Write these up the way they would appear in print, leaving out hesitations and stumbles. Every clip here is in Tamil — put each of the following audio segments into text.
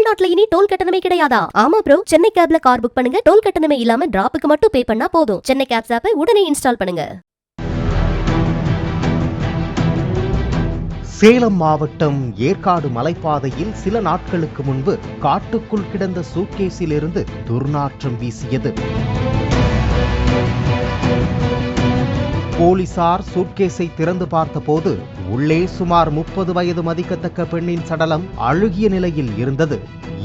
தமிழ்நாட்டுல இனி டோல் கட்டணமே கிடையாதா? ஆமா ப்ரோ, சென்னை கேப்ல கார் புக் பண்ணுங்க, டோல் கட்டணமே இல்லாம டிராப்புக்கு மட்டும் பே பண்ணா போதும். சென்னை கேப்ஸ் ஆப்பை உடனே இன்ஸ்டால் பண்ணுங்க. சேலம் மாவட்டம் ஏற்காடு மலைப்பாதையில் சில நாட்களுக்கு முன்பு காட்டுக்குள் கிடந்த சூட்கேஸில் இருந்து துர்நாற்றம் வீசியது. போலீசார் சூட்கேஸை திறந்து பார்த்தபோது உள்ளே சுமார் 30 வயது மதிக்கத்தக்க பெண்ணின் சடலம் அழுகிய நிலையில் இருந்தது.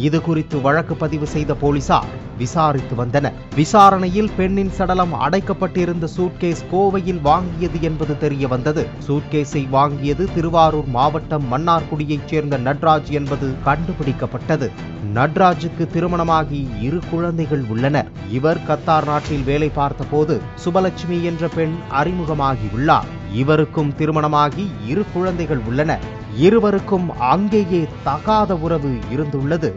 இது குறித்து வழக்கு பதிவு செய்த போலீசார் விசாரித்து வந்தனர். விசாரணையில் பெண்ணின் சடலம் அடைக்கப்பட்டிருந்த சூட்கேஸ் கோவையில் வாங்கியது என்பது தெரிய வந்தது. சூட்கேஸை வாங்கியது திருவாரூர் மாவட்டம் மன்னார்குடியைச் சேர்ந்த நட்ராஜ் என்பது கண்டுபிடிக்கப்பட்டது. நட்ராஜுக்கு திருமணமாகி 2 குழந்தைகள் உள்ளனர். இவர் கத்தார் நாட்டில் வேலை பார்த்த போது சுபலட்சுமி என்ற பெண் அறிமுகமாகியுள்ளார். இவருக்கும் திருமணமாகி 2 குழந்தைகள் உள்ளனர். இருவருக்கும் அங்கேயே தகாத உறவு இருந்துள்ளது.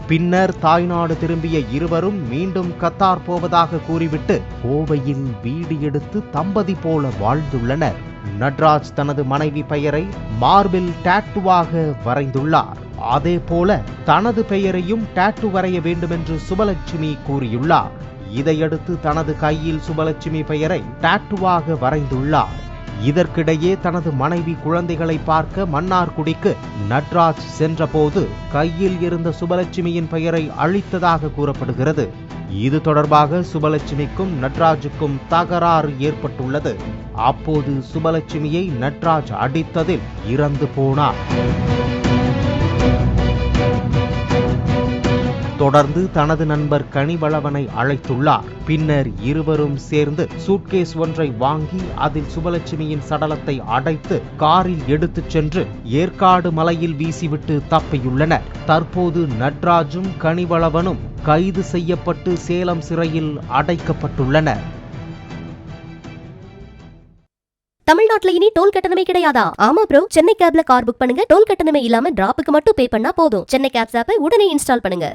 பின்னர் தாய்நாடு திரும்பிய இருவரும் மீண்டும் கத்தார் போவதாக கூறிவிட்டு கோவையில் வீடு எடுத்து தம்பதி போல வாழ்ந்துள்ளனர். நட்ராஜ் தனது மனைவி பெயரை மார்பில் டாட்டூவாக வரைந்துள்ளார். அதே போல தனது பெயரையும் டாட்டூ வரைய வேண்டுமென்று சுபலட்சுமி கூறியுள்ளார். இதையடுத்து தனது கையில் சுபலட்சுமி பெயரை டாட்டூவாக வரைந்துள்ளார். இதற்கிடையே தனது மனைவி குழந்தைகளை பார்க்க மன்னார்குடிக்கு நட்ராஜ் சென்றபோது கையில் இருந்த சுபலட்சுமியின் பெயரை அழித்ததாக கூறப்படுகிறது. இது தொடர்பாக சுபலட்சுமிக்கும் நட்ராஜுக்கும் தகராறு ஏற்பட்டுள்ளது. அப்போது சுபலட்சுமியை நட்ராஜ் அடித்ததில் இறந்து போனார். தொடர்ந்து தனது நண்பர் கனிவளவனை அழைத்துள்ளார். பின்னர் இருவரும் சேர்ந்து சூட்கேஸ் ஒன்றை வாங்கி அதில் சுபலட்சுமியின் சடலத்தை அடைத்து காரில் எடுத்துச் சென்று ஏற்காடு மலையில் வீசிவிட்டு தப்பியுள்ளனர். தற்போது நட்ராஜும் கனிவளவனும் கைது செய்யப்பட்டு சேலம் சிறையில் அடைக்கப்பட்டுள்ளனர். தமிழ்நாட்டுல இனி டோல் கட்டணமே கிடையாதா? ஆமா ப்ரோ, சென்னை கேப்ல கார் புக் பண்ணுங்க, டோல் கட்டணமே இல்லாம டிராப்புக்கு மட்டும் பே பண்ணா போதும். சென்னை கேப்ஸ் ஆப்பை உடனே இன்ஸ்டால் பண்ணுங்க.